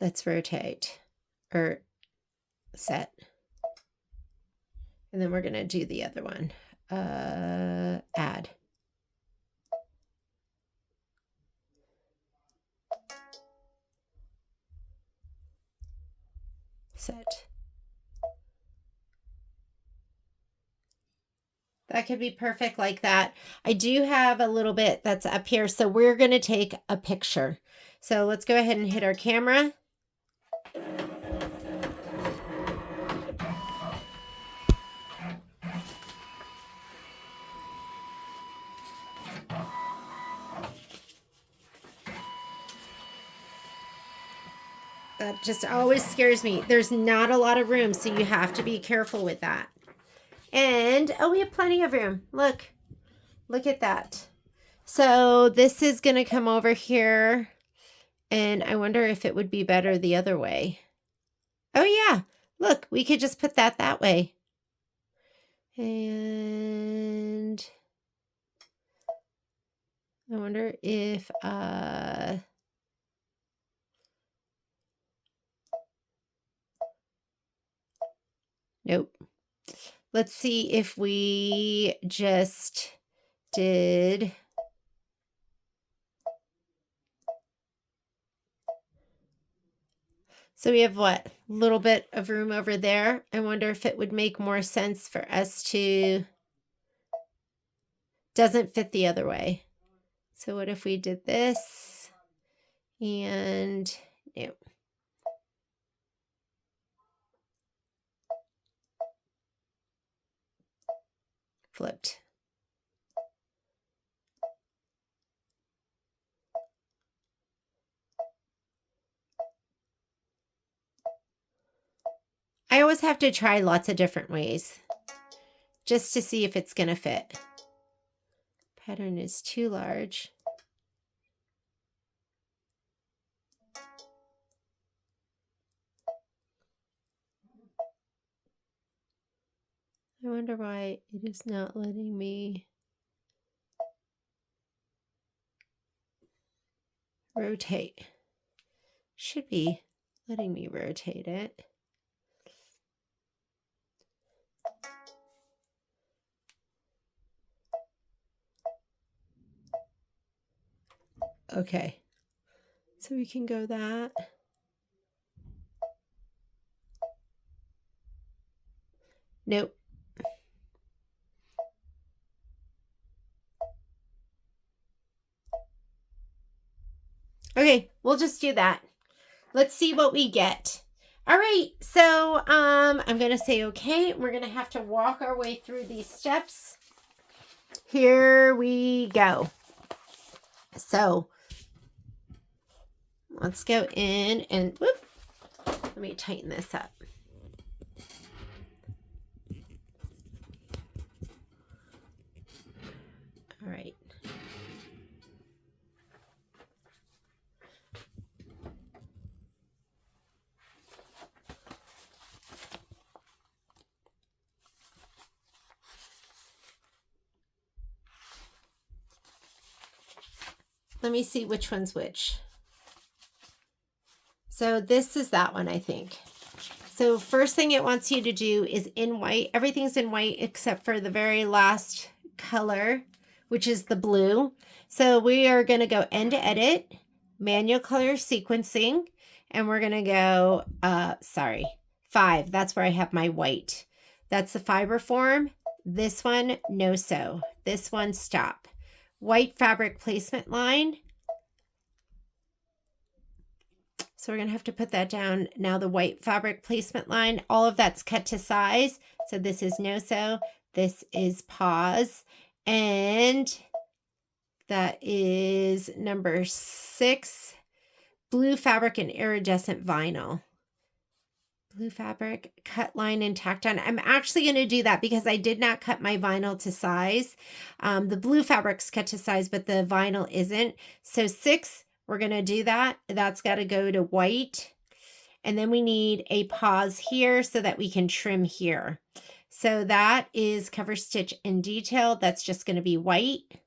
Let's rotate or set. And then we're going to do the other one. Add. Set. That could be perfect like that. I do have a little bit that's up here, so we're going to take a picture. So let's go ahead and hit our camera. That just always scares me. There's not a lot of room, so you have to be careful with that. And, oh, we have plenty of room. Look at that. So this is going to come over here, and I wonder if it would be better the other way. Oh, yeah. Look, we could just put that way. And I wonder if, nope. Let's see if we just did. So we have what? A little bit of room over there. I wonder if it would make more sense for us to, doesn't fit the other way. So what if we did this and no. Flipped. always have to try lots of different ways just to see if it's going to fit. Pattern is too large. I wonder why it is not letting me rotate. Should be letting me rotate it. Okay, so we can go that. Nope. Okay, we'll just do that. Let's see what we get. All right, so I'm going to say okay. We're going to have to walk our way through these steps. Here we go. So let's go in and whoop. Let me tighten this up. All right. Let me see which one's which. So this is that one, I think. So first thing it wants you to do is in white. Everything's in white except for the very last color, which is the blue. So we are going to go end to edit, manual color sequencing, and we're going to go, 5. That's where I have my white. That's the fiber form. This one, no sew. This one, stop. White fabric placement line. So we're going to have to put that down. Now the white fabric placement line, all of that's cut to size. So this is no sew. This is pause. And that is number 6, blue fabric and iridescent vinyl. Blue fabric, cut line and tack down. I'm actually going to do that because I did not cut my vinyl to size. The blue fabric's cut to size, but the vinyl isn't. So 6, we're going to do that. That's got to go to white. And then we need a pause here so that we can trim here. So that is cover stitch and detail. That's just going to be white.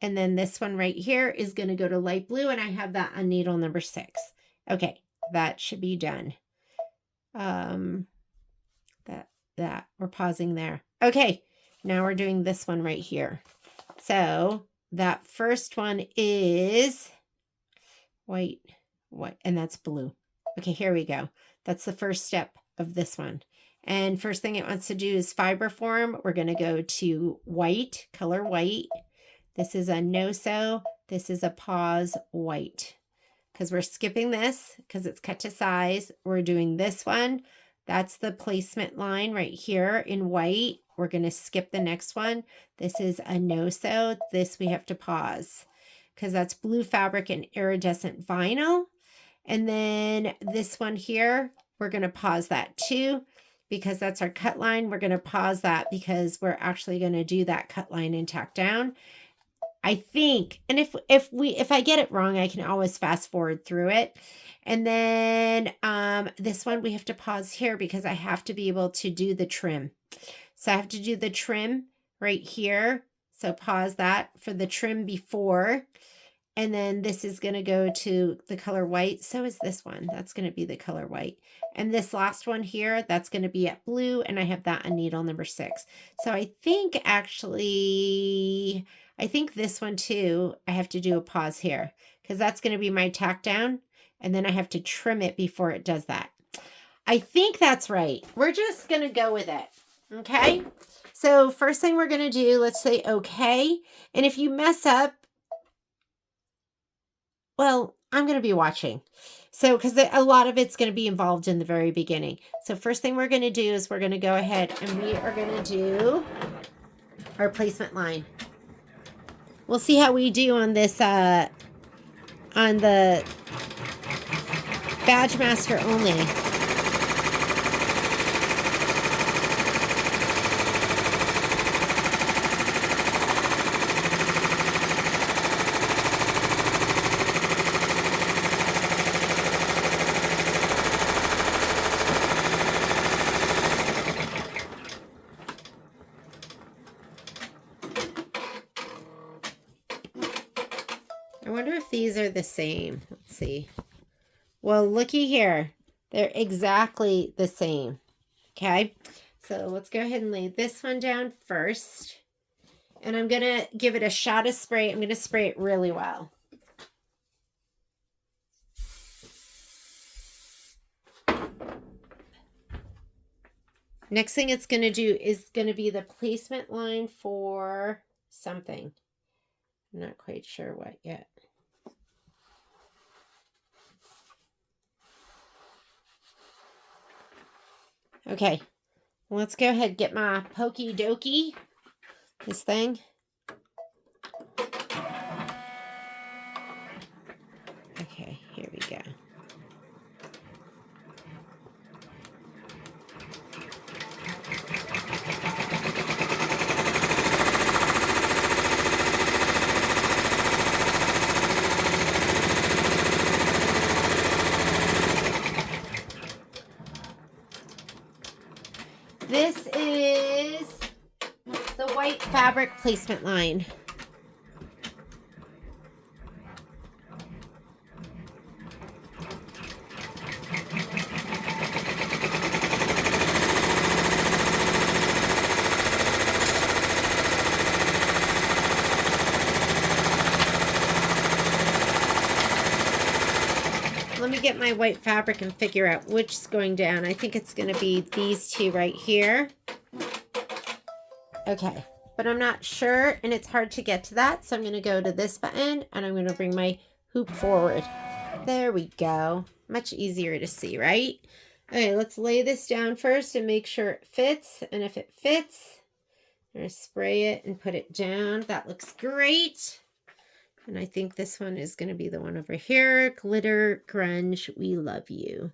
And then this one right here is going to go to light blue. And I have that on needle number 6. Okay, that should be done. That we're pausing there. Okay, now we're doing this one right here. So that first one is white, and that's blue. Okay, here we go. That's the first step of this one. And first thing it wants to do is fiber form. We're going to go to white, color white. This is a no sew. This is a pause white. Because we're skipping this because it's cut to size. We're doing this one. That's the placement line right here in white. We're going to skip the next one. This is a no sew. This we have to pause because that's blue fabric and iridescent vinyl. And then this one here, we're going to pause that too because that's our cut line. We're going to pause that because we're actually going to do that cut line and tack down. I think, and if I get it wrong, I can always fast forward through it. And then this one we have to pause here because I have to be able to do the trim. So I have to do the trim right here. So pause that for the trim before. And then this is going to go to the color white. So is this one. That's going to be the color white. And this last one here, that's going to be at blue. And I have that on needle number 6. So I think actually, I think this one too, I have to do a pause here because that's going to be my tack down. And then I have to trim it before it does that. I think that's right. We're just going to go with it. Okay. So first thing we're going to do, let's say okay. And if you mess up, well, I'm going to be watching. So, because a lot of it's going to be involved in the very beginning. So first thing we're going to do is we're going to go ahead and we are going to do our placement line. We'll see how we do on this, on the Badge Master only. wonder if these are the same. Let's see. Well, looky here. They're exactly the same. Okay. So let's go ahead and lay this one down first. And I'm going to give it a shot of spray. I'm going to spray it really well. Next thing it's going to do is going to be the placement line for something. I'm not quite sure what yet. Okay, let's go ahead and get my pokey dokey, this thing. Okay, here we go. This is the white fabric placement line. Let me get my white fabric and figure out which is going down. I think it's going to be these two right here. Okay, but I'm not sure, and it's hard to get to that, so I'm going to go to this button, and I'm going to bring my hoop forward. There we go. Much easier to see, right? Okay, let's lay this down first and make sure it fits, and if it fits, I'm going to spray it and put it down. That looks great. And I think this one is going to be the one over here. Glitter Grunge, we love you.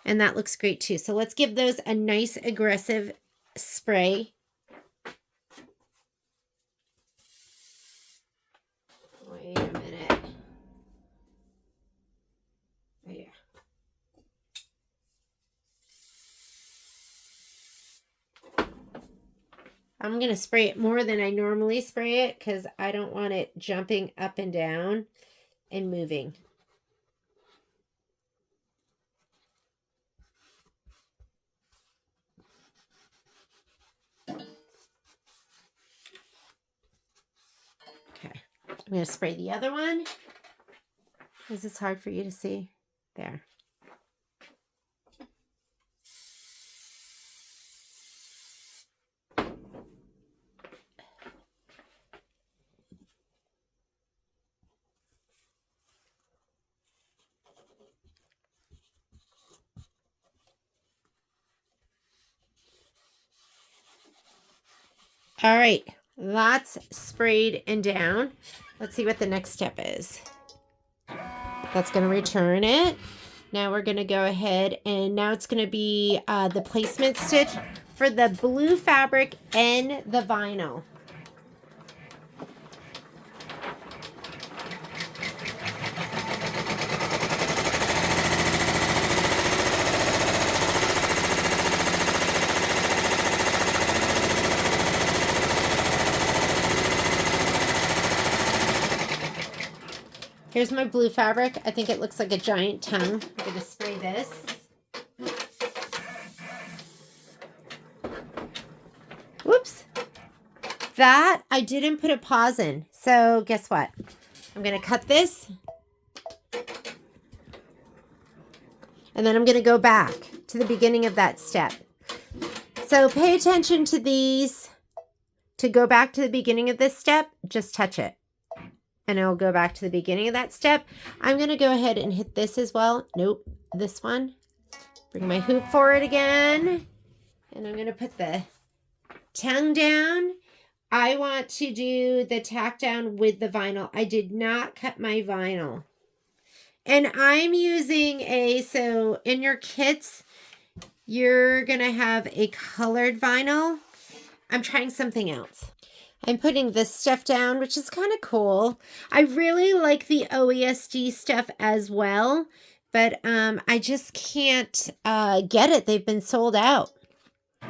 And that looks great too. So let's give those a nice aggressive spray. Wait a minute. Oh, yeah. I'm going to spray it more than I normally spray it because I don't want it jumping up and down and moving. Okay, I'm going to spray the other one. Is this hard for you to see? There. All right, that's sprayed and down. Let's see what the next step is. That's going to return it. Now we're going to go ahead and now it's going to be the placement stitch for the blue fabric and the vinyl. Here's my blue fabric. I think it looks like a giant tongue. I'm going to spray this. Whoops. That I didn't put a pause in. So guess what? I'm going to cut this. And then I'm going to go back to the beginning of that step. So pay attention to these. To go back to the beginning of this step, just touch it. And I'll go back to the beginning of that step. I'm going to go ahead and hit this as well. Nope, this one. Bring my hoop forward again. And I'm going to put the tongue down. I want to do the tack down with the vinyl. I did not cut my vinyl. And I'm using so in your kits, you're going to have a colored vinyl. I'm trying something else. I'm putting this stuff down, which is kind of cool. I really like the OESD stuff as well, but I just can't get it. They've been sold out. All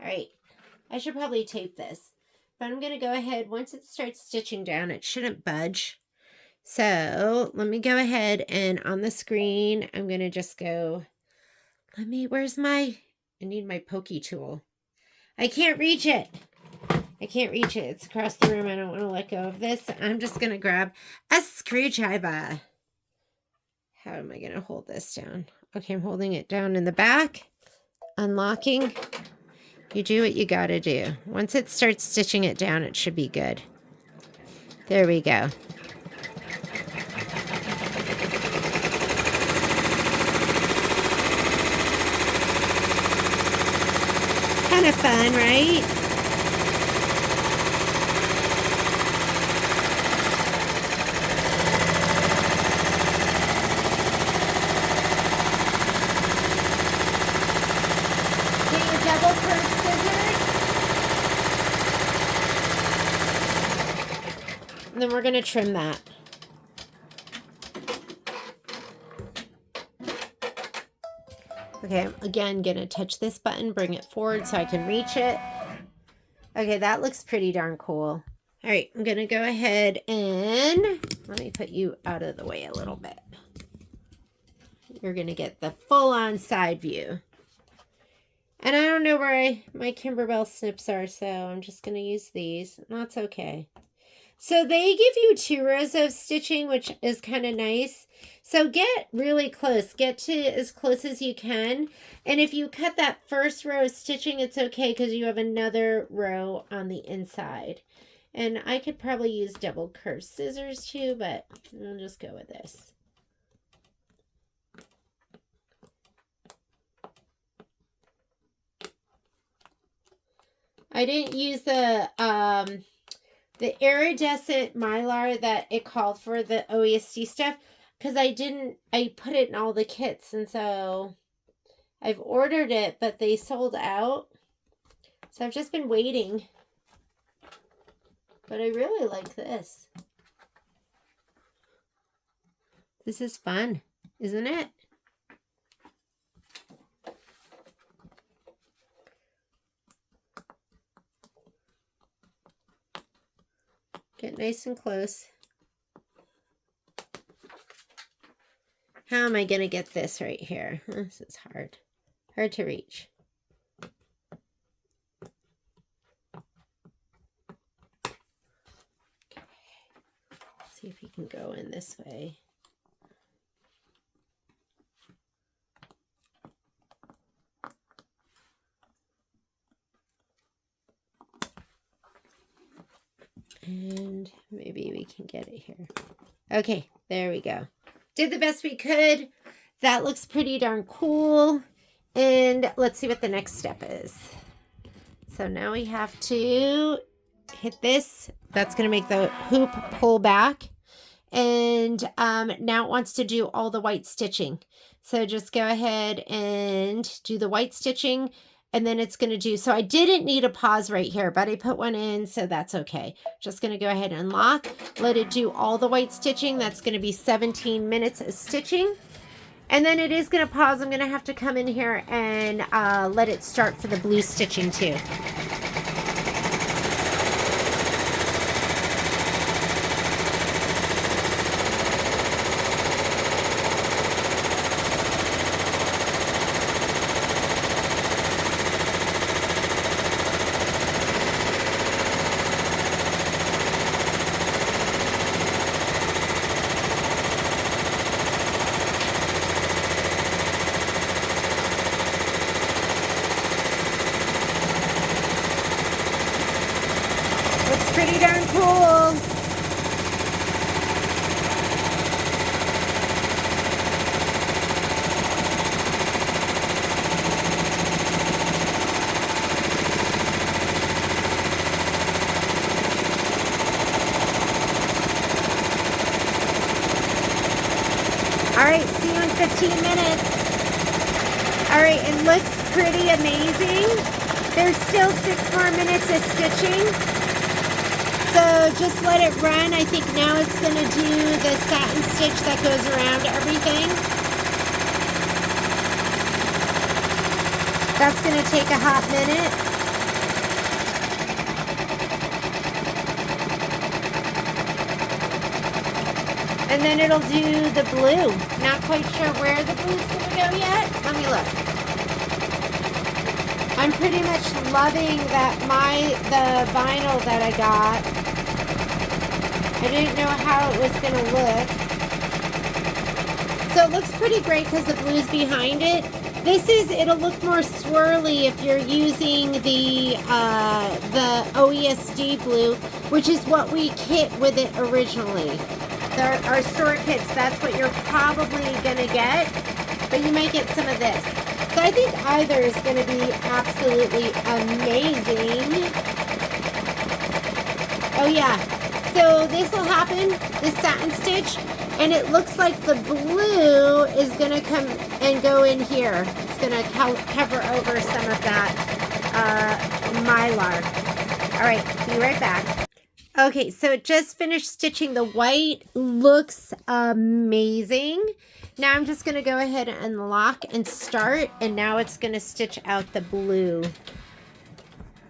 right. I should probably tape this. But I'm going to go ahead, once it starts stitching down, it shouldn't budge. So let me go ahead and on the screen, I'm going to just go, where's my, I need my pokey tool. I can't reach it. I can't reach it. It's across the room. I don't want to let go of this. I'm just going to grab a screwdriver. How am I going to hold this down? Okay, I'm holding it down in the back. Unlocking. You do what you got to do. Once it starts stitching it down, it should be good. There we go. Kind of fun, right? Get your double curved scissors. And then we're going to trim that. Okay, I'm again going to touch this button, bring it forward so I can reach it. Okay, that looks pretty darn cool. All right, I'm going to go ahead and let me put you out of the way a little bit. You're going to get the full-on side view. And I don't know where my Kimberbell snips are, so I'm just going to use these. That's okay. So they give you 2 rows of stitching, which is kind of nice. So get really close. Get to as close as you can. And if you cut that first row of stitching, it's okay because you have another row on the inside. And I could probably use double curved scissors too, but I'll just go with this. I didn't use the iridescent mylar that it called for the OESD stuff because I put it in all the kits, and so I've ordered it, but they sold out. So I've just been waiting. But I really like this. This is fun, isn't it? Get nice and close. How am I going to get this right here? This is hard. Hard to reach. Okay. See if you can go in this way. And maybe we can get it here. Okay, there we go. Did the best we could. That looks pretty darn cool. And let's see what the next step is. So now we have to hit this. That's going to make the hoop pull back. And now it wants to do all the white stitching. So just go ahead and do the white stitching. And then it's going to do, so I didn't need a pause right here, but I put one in, so that's okay. Just going to go ahead and lock, let it do all the white stitching. That's going to be 17 minutes of stitching. And then it is going to pause. I'm going to have to come in here and let it start for the blue stitching too. Pretty darn cool. All right, see you in 15 minutes. All right, it looks pretty amazing. There's still 6 more minutes of stitching. So just let it run. I think now it's going to do the satin stitch that goes around everything. That's going to take a hot minute. And then it'll do the blue. Not quite sure where the blue's going to go yet. Let me look. I'm pretty much loving that the vinyl that I got. I didn't know how it was going to look. So it looks pretty great because the blue's behind it. It'll look more swirly if you're using the OESD blue, which is what we kit with it originally. Our store kits, that's what you're probably going to get, but you might get some of this. So I think either is going to be absolutely amazing. Oh yeah, so this will happen, this satin stitch, and it looks like the blue is going to come and go in here. It's going to cover over some of that mylar. All right, be right back. Okay, so it just finished stitching the white. Looks amazing. Now I'm just going to go ahead and lock and start, and now it's going to stitch out the blue.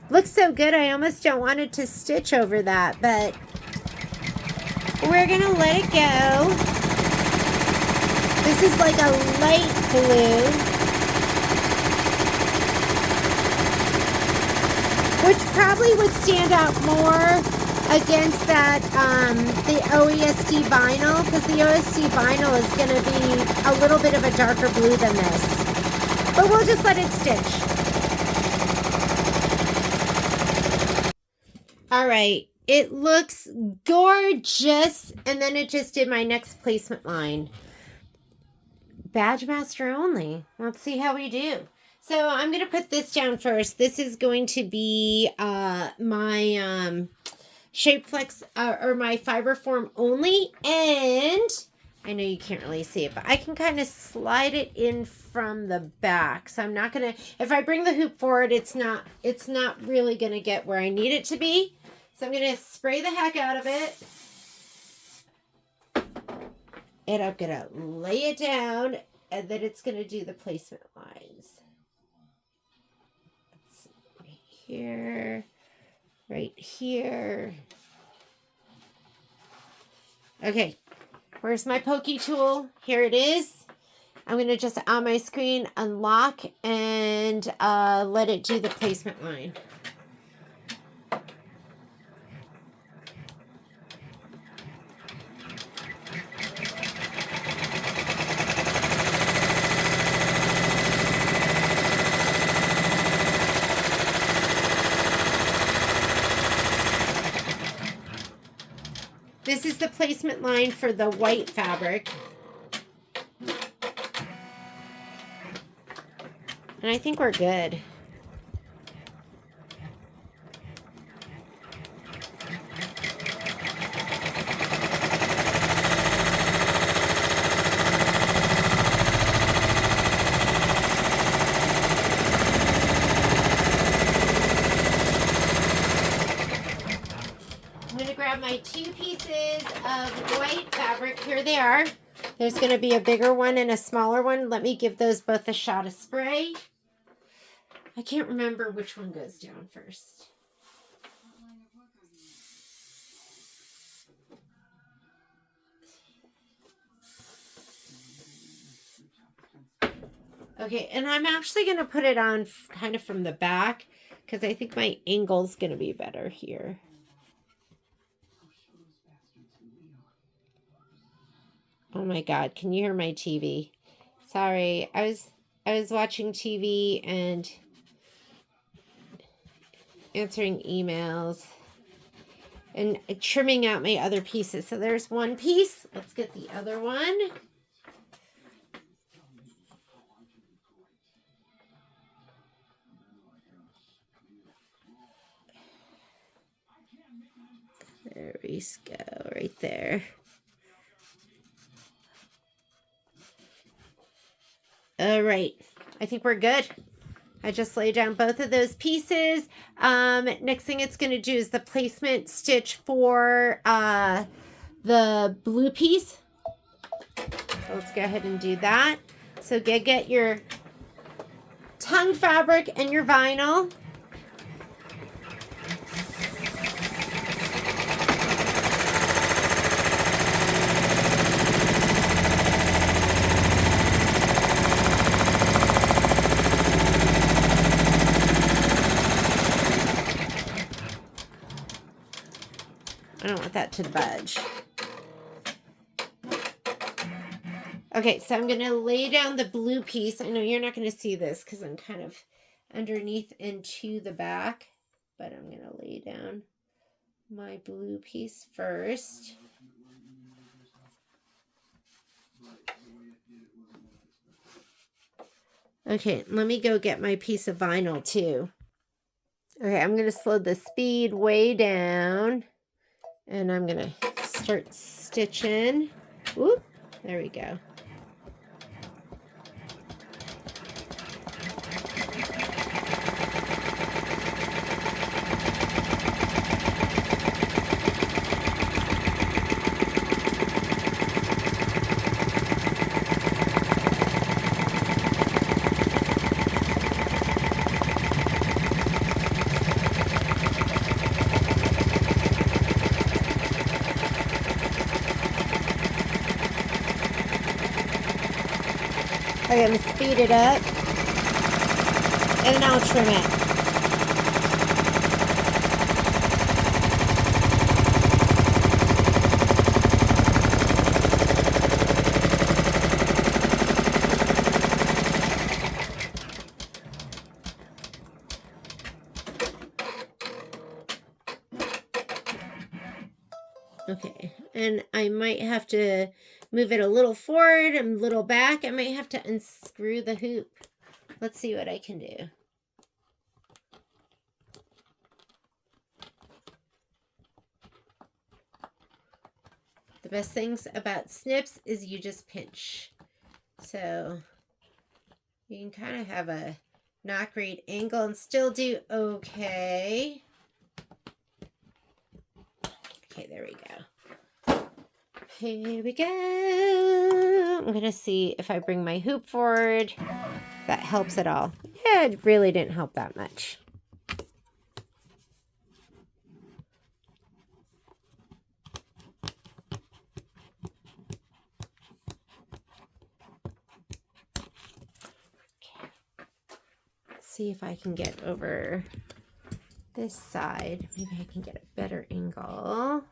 Looks so good, I almost don't want it to stitch over that, but we're going to let it go. This is like a light blue, which probably would stand out more against that, the OESD vinyl, because the OESD vinyl is going to be a little bit of a darker blue than this. But we'll just let it stitch. All right, it looks gorgeous, and then it just did my next placement line. Badge master only. Let's see how we do. So I'm going to put this down first. This is going to be my Shape Flex or my fiber form only, and I know you can't really see it, but I can kind of slide it in from the back. So I'm not gonna, if I bring the hoop forward, it's not really gonna get where I need it to be. So I'm gonna spray the heck out of it, and I'm gonna lay it down, and then it's gonna do the placement lines. Let's see, right here. Right here. Okay, where's my pokey tool? Here it is. I'm going to just on my screen unlock and let it do the placement line. This is the placement line for the white fabric. And I think we're good. My 2 pieces of white fabric. Here they are. There's going to be a bigger one and a smaller one. Let me give those both a shot of spray. I can't remember which one goes down first. Okay, and I'm actually going to put it on kind of from the back because I think my angle's going to be better here. Oh my God, can you hear my TV? Sorry, I was watching TV and answering emails and trimming out my other pieces. So there's one piece. Let's get the other one. There we go, right there. All right, I think we're good. I just laid down both of those pieces. Next thing it's going to do is the placement stitch for the blue piece. So let's go ahead and do that. So get your tongue fabric and your vinyl. I don't want that to budge. Okay, so I'm going to lay down the blue piece. I know you're not going to see this because I'm kind of underneath and to the back, but I'm going to lay down my blue piece first. Okay, let me go get my piece of vinyl too. Okay, I'm going to slow the speed way down, and I'm going to start stitching. Whoop, there we go. Okay, I'm going to speed it up, and then I'll trim it. Okay, and I might have to move it a little forward and a little back. I might have to unscrew the hoop. Let's see what I can do. The best things about snips is you just pinch. So you can kind of have a not great angle and still do okay. Okay, there we go. Here we go. I'm going to see if I bring my hoop forward. That helps at all. Yeah, it really didn't help that much. Okay. Let's see if I can get over this side. Maybe I can get a better angle.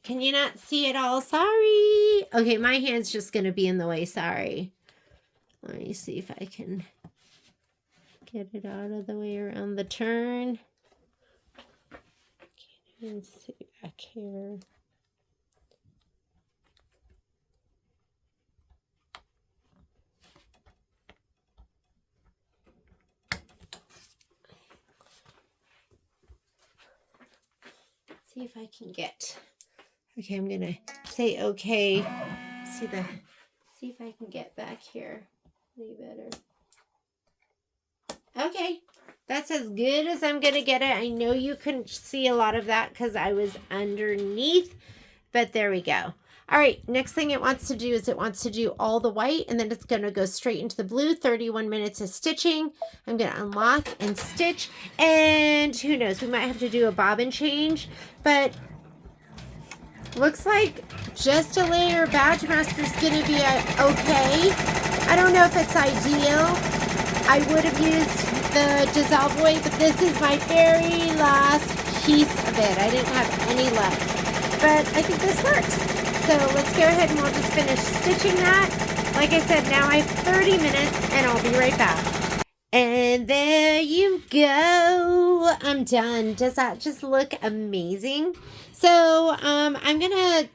Can you not see it all? Sorry. Okay, my hand's just going to be in the way. Sorry. Let me see if I can get it out of the way around the turn. Can't even see back here. See if I can get... Okay, I'm gonna say okay. See if I can get back here any better. Okay, that's as good as I'm gonna get it. I know you couldn't see a lot of that because I was underneath, but there we go. All right, next thing it wants to do is it wants to do all the white, and then it's gonna go straight into the blue. 31 minutes of stitching. I'm gonna unlock and stitch, and who knows, we might have to do a bobbin change, but looks like just a layer Badge Master is going to be okay. I don't know if it's ideal. I would have used the dissolve away, but this is my very last piece of it. I didn't have any left, but I think this works. So let's go ahead and we'll just finish stitching that. Like I said, now I have 30 minutes and I'll be right back. And there you go. I'm done. Does that just look amazing? So I'm going to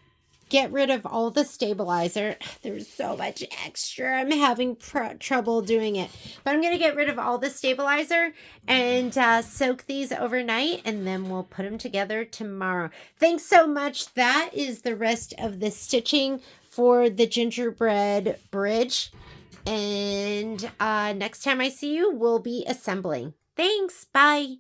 get rid of all the stabilizer. There's so much extra. I'm having trouble doing it. But I'm going to get rid of all the stabilizer and soak these overnight, and then we'll put them together tomorrow. Thanks so much. That is the rest of the stitching for the gingerbread bridge. And next time I see you, we'll be assembling. Thanks. Bye.